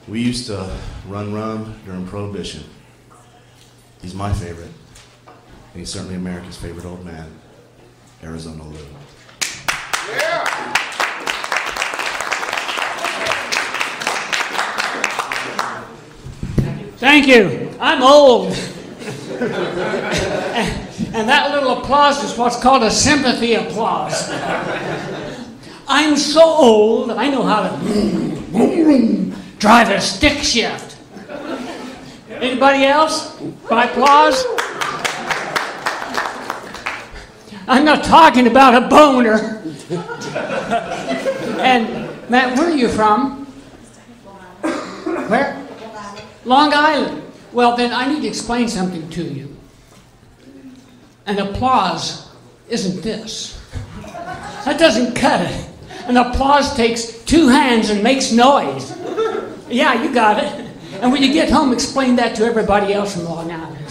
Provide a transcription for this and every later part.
We used to run rum during Prohibition. He's my favorite, and he's certainly America's favorite old man, Arizona Lou. Yeah! Thank you. I'm old. And that little applause is what's called a sympathy applause. I'm so old, I know how to drive a stick shift. Anybody else? By applause? I'm not talking about a boner. And Matt, where are you from? Where? Long Island. Well, then I need to explain something to you. An applause isn't this. That doesn't cut it. An applause takes two hands and makes noise. Yeah, you got it. And when you get home, explain that to everybody else in Long Island.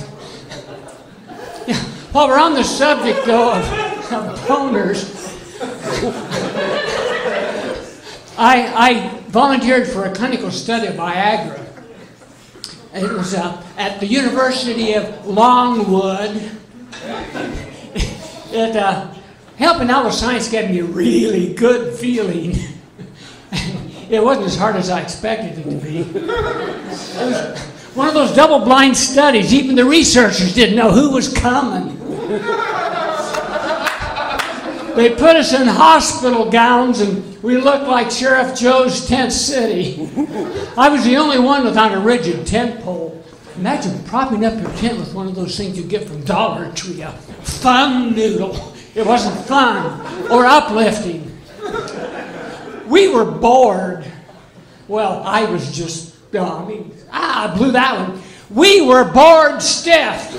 Yeah. While we're on the subject, though, of boners, I volunteered for a clinical study of Viagra. It was at the University of Longwood. Helping out with science gave me a really good feeling. It wasn't as hard as I expected it to be. It was one of those double-blind studies. Even the researchers didn't know who was coming. They put us in hospital gowns and we looked like Sheriff Joe's tent city. I was the only one without a rigid tent pole. Imagine propping up your tent with one of those things you get from Dollar Tree, a fun noodle. It wasn't fun or uplifting. We were bored. Well, I was just, I blew that one. We were bored stiff.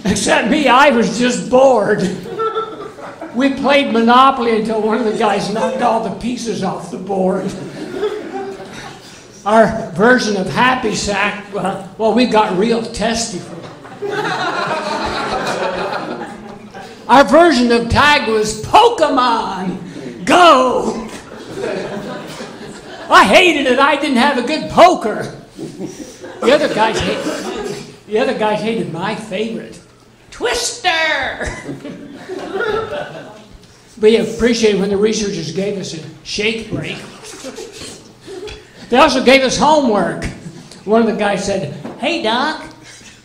Except me, I was just bored. We played Monopoly until one of the guys knocked all the pieces off the board. Our version of Happy Sack, well, we got real testy for it. Our version of tag was Pokemon Go. I hated it. I didn't have a good poker. The other guys hated my favorite, Twister. We appreciated when the researchers gave us a shake break. They also gave us homework. One of the guys said, "Hey, Doc,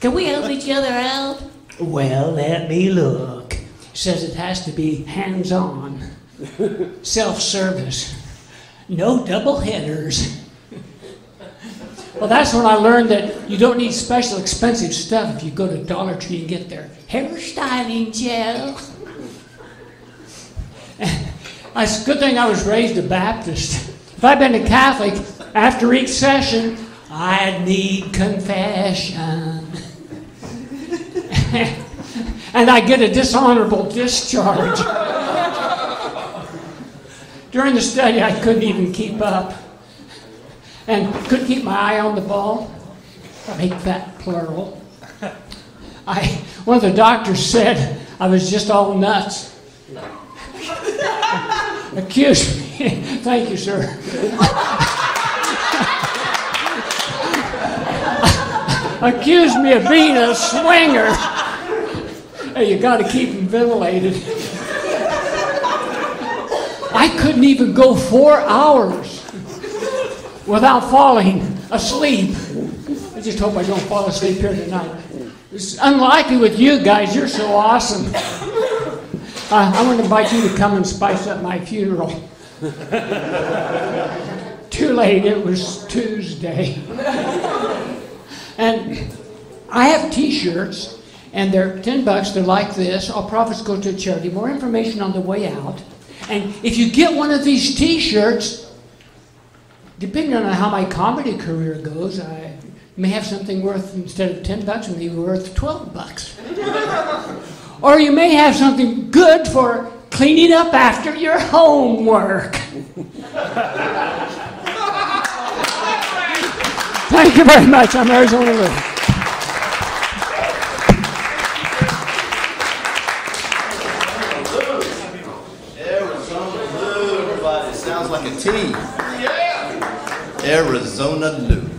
can we help each other out?" "Well, let me look." Says it has to be hands-on, self-service, no double headers. Well, that's when I learned that you don't need special expensive stuff if you go to Dollar Tree and get their hairstyling gel. It's a good thing I was raised a Baptist. If I'd been a Catholic, after each session, I'd need confession. And I get a dishonorable discharge. During the study, I couldn't even keep up. And couldn't keep my eye on the ball. Make that plural. One of the doctors said I was just all nuts. Accused me. Thank you, sir. Accused me of being a swinger. Hey, you got to keep them ventilated. I couldn't even go 4 hours without falling asleep. I just hope I don't fall asleep here tonight. It's unlikely with you guys. You're so awesome. I want to invite you to come and spice up my funeral. Too late. It was Tuesday. And I have T-shirts. And they're $10. They're like this. All profits go to a charity. More information on the way out. And if you get one of these T-shirts, depending on how my comedy career goes, I may have something worth, instead of $10, maybe worth $12. Or you may have something good for cleaning up after your homework. Thank you very much. I'm Arizona Lou. Arizona Lou, everybody. Sounds like a team. Yeah. Arizona Lou.